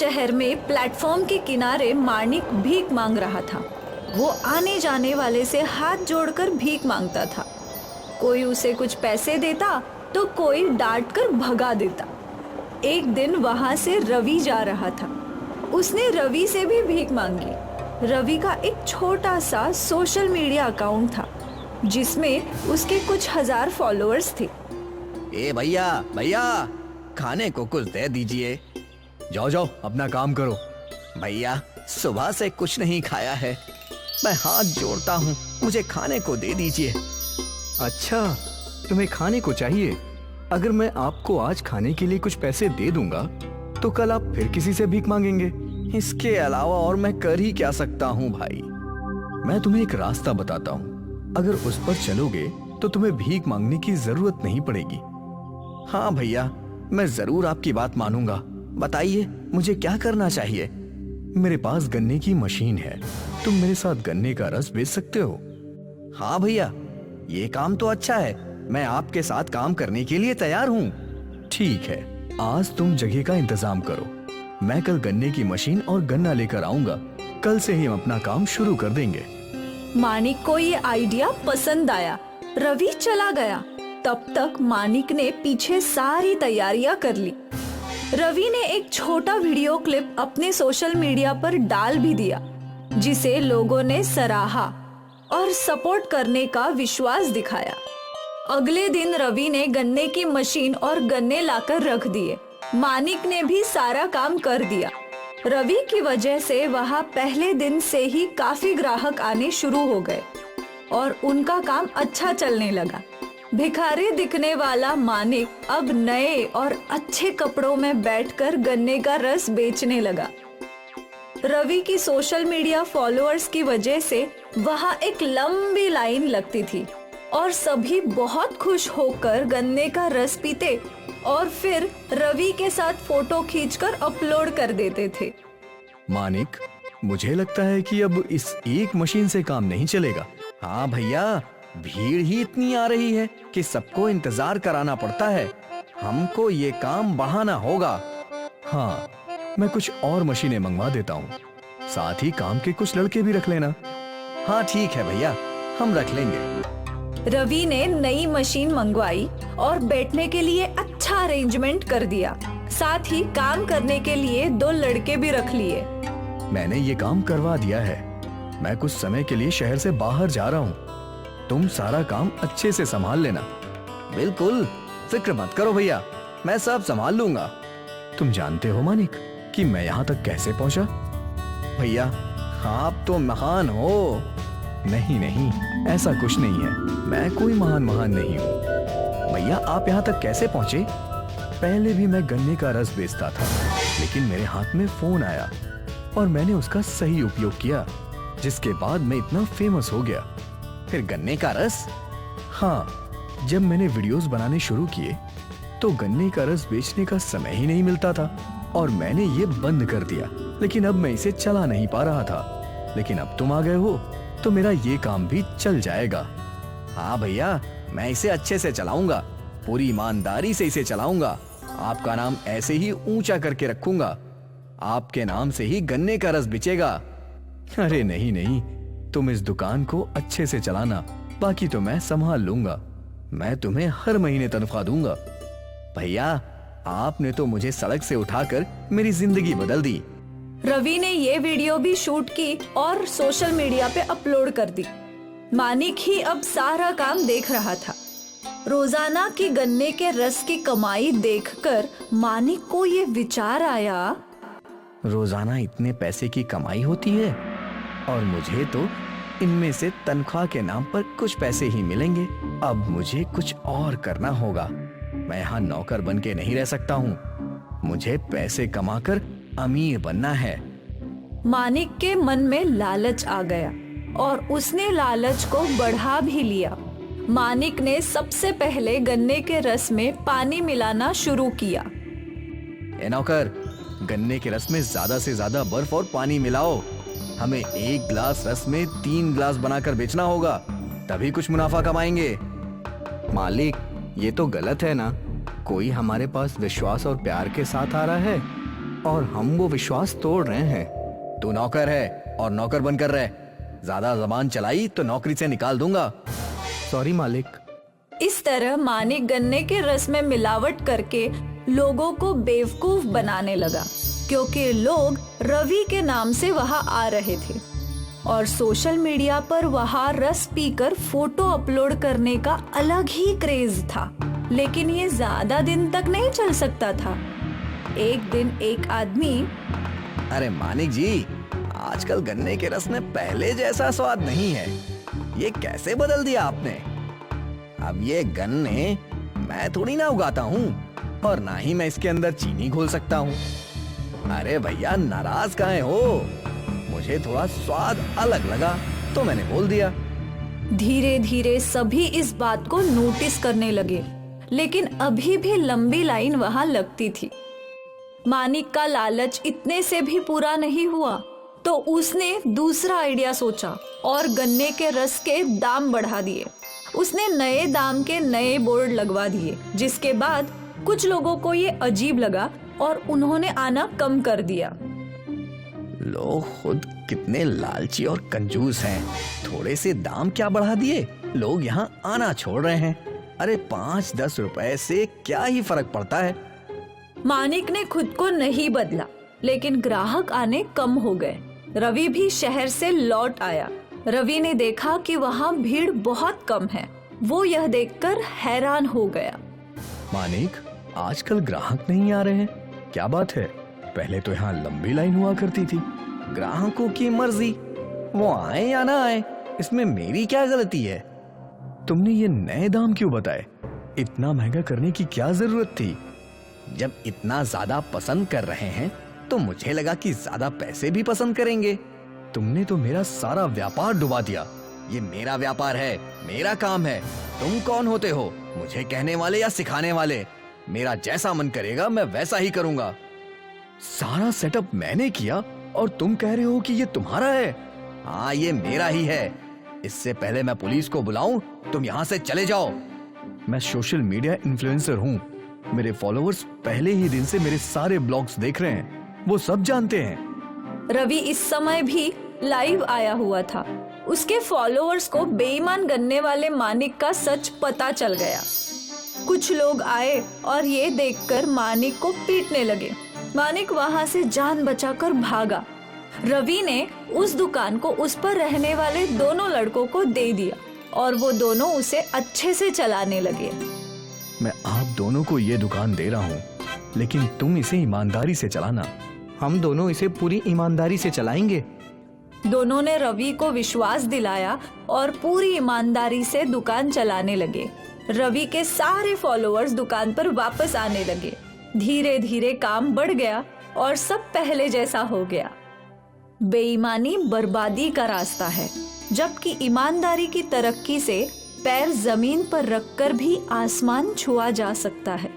शहर में प्लेटफॉर्म के किनारे मानिक भीख मांग रहा था। वो आने जाने वाले से हाथ जोड़कर भीख मांगता था। कोई उसे कुछ पैसे देता तो कोई डांट कर भगा देता। एक दिन वहां से रवि जा रहा था। उसने रवि से भी भीख मांगी। रवि का एक छोटा सा सोशल मीडिया अकाउंट था जिसमें उसके कुछ हजार फॉलोअर्स थे। ए भैया भैया, खाने को कुछ दे दीजिए। जाओ जाओ अपना काम करो। भैया सुबह से कुछ नहीं खाया है, मैं हाथ जोड़ता हूँ, मुझे खाने को दे दीजिए। अच्छा, तुम्हें खाने को चाहिए? अगर मैं आपको आज खाने के लिए कुछ पैसे दे दूंगा तो कल आप फिर किसी से भीख मांगेंगे। इसके अलावा और मैं कर ही क्या सकता हूँ भाई? मैं तुम्हें एक रास्ता बताता हूँ, अगर उस पर चलोगे तो तुम्हें भीख मांगने की जरूरत नहीं पड़ेगी। हाँ भैया, मैं जरूर आपकी बात मानूंगा। बताइए मुझे क्या करना चाहिए? मेरे पास गन्ने की मशीन है, तुम मेरे साथ गन्ने का रस बेच सकते हो। हाँ भैया, ये काम तो अच्छा है, मैं आपके साथ काम करने के लिए तैयार हूँ। ठीक है, आज तुम जगह का इंतजाम करो, मैं कल गन्ने की मशीन और गन्ना लेकर आऊंगा। कल से ही हम अपना काम शुरू कर देंगे। मानिक को ये आइडिया पसंद आया। रवि चला गया। तब तक मानिक ने पीछे सारी तैयारियां कर ली। रवि ने एक छोटा वीडियो क्लिप अपने सोशल मीडिया पर डाल भी दिया, जिसे लोगों ने सराहा और सपोर्ट करने का विश्वास दिखाया। अगले दिन रवि ने गन्ने की मशीन और गन्ने लाकर रख दिए। मानिक ने भी सारा काम कर दिया। रवि की वजह से वहां पहले दिन से ही काफी ग्राहक आने शुरू हो गए और उनका काम अच्छा चलने लगा। भिखारी दिखने वाला मानिक अब नए और अच्छे कपड़ों में बैठकर गन्ने का रस बेचने लगा। रवि की सोशल मीडिया फॉलोअर्स की वजह से वहां एक लंबी लाइन लगती थी और सभी बहुत खुश होकर गन्ने का रस पीते और फिर रवि के साथ फोटो खींचकर अपलोड कर देते थे। मानिक, मुझे लगता है कि अब इस एक मशीन से काम नहीं चलेगा। हाँ भैया, भीड़ ही इतनी आ रही है कि सबको इंतजार कराना पड़ता है। हमको ये काम बढ़ाना होगा। हाँ, मैं कुछ और मशीनें मंगवा देता हूँ, साथ ही काम के कुछ लड़के भी रख लेना। हाँ ठीक है भैया, हम रख लेंगे। रवि ने नई मशीन मंगवाई और बैठने के लिए अच्छा अरेंजमेंट कर दिया। साथ ही काम करने के लिए 2 लड़के भी रख लिए। मैंने ये काम करवा दिया है। मैं कुछ समय के लिए शहर से बाहर जा रहा हूँ, तुम सारा काम अच्छे से संभाल लेना। बिल्कुल, फिक्र मत करो भैया, मैं सब संभाल लूंगा। तुम जानते हो मानिक कि मैं यहाँ तक कैसे पहुँचा? भैया आप तो महान हो। नहीं नहीं, ऐसा कुछ नहीं है, मैं कोई महान नहीं हूँ। भैया आप यहाँ तक कैसे पहुँचे? पहले भी मैं गन्ने का रस बेचता था, लेकिन मेरे हाथ में फोन आया और मैंने उसका सही उपयोग किया, जिसके बाद मैं इतना फेमस हो गया। फिर गन्ने का रस? हाँ, जब मैंने वीडियोस बनाने शुरू किए तो गन्ने का रस बेचने का समय ही नहीं मिलता था और मैंने ये बंद कर दिया। लेकिन अब मैं इसे चला नहीं पा रहा था, लेकिन अब तुम आ गए हो तो मेरा ये काम भी चल जाएगा। हाँ भैया, मैं इसे अच्छे से चलाऊंगा, पूरी ईमानदारी से इसे चलाऊंगा। आपका नाम ऐसे ही ऊंचा करके रखूंगा, आपके नाम से ही गन्ने का रस बिचेगा। अरे नहीं नहीं, तुम इस दुकान को अच्छे से चलाना, बाकी तो मैं संभाल लूंगा। मैं तुम्हें हर महीने तनख्वाह दूंगा। भैया आपने तो मुझे सड़क से उठाकर मेरी जिंदगी बदल दी। रवि ने ये वीडियो भी शूट की और सोशल मीडिया पे अपलोड कर दी। मानिक ही अब सारा काम देख रहा था। रोजाना की गन्ने के रस की कमाई देखकर मानिक को ये विचार आया, रोजाना इतने पैसे की कमाई होती है और मुझे तो इनमें से तनख्वाह के नाम पर कुछ पैसे ही मिलेंगे। अब मुझे कुछ और करना होगा। मैं यहाँ नौकर बन के नहीं रह सकता हूँ, मुझे पैसे कमाकर अमीर बनना है। मानिक के मन में लालच आ गया और उसने लालच को बढ़ा भी लिया। मानिक ने सबसे पहले गन्ने के रस में पानी मिलाना शुरू किया। ए नौकर, गन्ने के रस में ज्यादा से ज्यादा बर्फ और पानी मिलाओ। हमें 1 गिलास रस में 3 गिलास बनाकर बेचना होगा, तभी कुछ मुनाफा कमाएंगे। मालिक, ये तो गलत है ना? कोई हमारे पास विश्वास और प्यार के साथ आ रहा है, और हम वो विश्वास तोड़ रहे हैं। तू नौकर है और नौकर बनकर रह। ज्यादा जबान चलाई तो नौकरी से निकाल दूंगा। सॉरी मालिक। इस तरह मानिक गन्ने के रस में मिलावट करके लोगों को बेवकूफ बनाने लगा, क्योंकि लोग रवि के नाम से वहां आ रहे थे और सोशल मीडिया पर वहां रस पीकर फोटो अपलोड करने का अलग ही क्रेज था। लेकिन ये ज्यादा दिन तक नहीं चल सकता था। एक दिन एक आदमी, अरे मानिक जी, आजकल गन्ने के रस में पहले जैसा स्वाद नहीं है। ये कैसे बदल दिया आपने? अब ये गन्ने मैं थोड़ी ना उगाता हूँ और ना ही मैं इसके अंदर चीनी घोल सकता हूँ। अरे भैया, नाराज काहे हो? मुझे थोड़ा स्वाद अलग लगा तो मैंने बोल दिया। धीरे धीरे सभी इस बात को नोटिस करने लगे, लेकिन अभी भी लंबी लाइन वहां लगती थी। मानिक का लालच इतने से भी पूरा नहीं हुआ, तो उसने दूसरा आइडिया सोचा और गन्ने के रस के दाम बढ़ा दिए। उसने नए दाम के नए बोर्ड लगवा दिए, जिसके बाद कुछ लोगों को ये अजीब लगा और उन्होंने आना कम कर दिया। लोग खुद कितने लालची और कंजूस हैं। थोड़े से दाम क्या बढ़ा दिए, लोग यहाँ आना छोड़ रहे हैं। अरे 5-10 रुपए से क्या ही फर्क पड़ता है। मानिक ने खुद को नहीं बदला, लेकिन ग्राहक आने कम हो गए। रवि भी शहर से लौट आया। रवि ने देखा कि वहाँ भीड़ बहुत कम है। वो यह देखकर हैरान हो गया। मानिक, आजकल ग्राहक नहीं आ रहे हैं, क्या बात है? पहले तो यहाँ लंबी लाइन हुआ करती थी। ग्राहकों की मर्जी, वो आए या ना आए, इसमें मेरी क्या गलती है? तुमने ये नए दाम क्यों बताए? इतना महंगा करने की क्या जरूरत थी? जब इतना ज्यादा पसंद कर रहे हैं तो मुझे लगा कि ज्यादा पैसे भी पसंद करेंगे। तुमने तो मेरा सारा व्यापार डुबा दिया। ये मेरा व्यापार है, मेरा काम है। तुम कौन होते हो मुझे कहने वाले या सिखाने वाले? मेरा जैसा मन करेगा मैं वैसा ही करूंगा। सारा सेटअप मैंने किया और तुम कह रहे हो कि ये तुम्हारा है? हाँ, ये मेरा ही है। इससे पहले मैं पुलिस को बुलाऊं, तुम यहाँ से चले जाओ। मैं सोशल मीडिया इन्फ्लुएंसर हूँ। मेरे फॉलोअर्स पहले ही दिन से मेरे सारे ब्लॉग्स देख रहे हैं, वो सब जानते हैं। रवि इस समय भी लाइव आया हुआ था। उसके फॉलोअर्स को बेईमान गन्ने वाले मानिक का सच पता चल गया। कुछ लोग आए और ये देखकर मानिक को पीटने लगे। मानिक वहां से जान बचाकर भागा। रवि ने उस दुकान को उस पर रहने वाले दोनों लड़कों को दे दिया और वो दोनों उसे अच्छे से चलाने लगे। मैं आप दोनों को ये दुकान दे रहा हूँ, लेकिन तुम इसे ईमानदारी से चलाना। हम दोनों इसे पूरी ईमानदारी से चलाएंगे। दोनों ने रवि को विश्वास दिलाया और पूरी ईमानदारी से दुकान चलाने लगे। रवि के सारे फॉलोअर्स दुकान पर वापस आने लगे। धीरे धीरे काम बढ़ गया और सब पहले जैसा हो गया। बेईमानी बर्बादी का रास्ता है, जबकि ईमानदारी की तरक्की से पैर जमीन पर रखकर भी आसमान छुआ जा सकता है।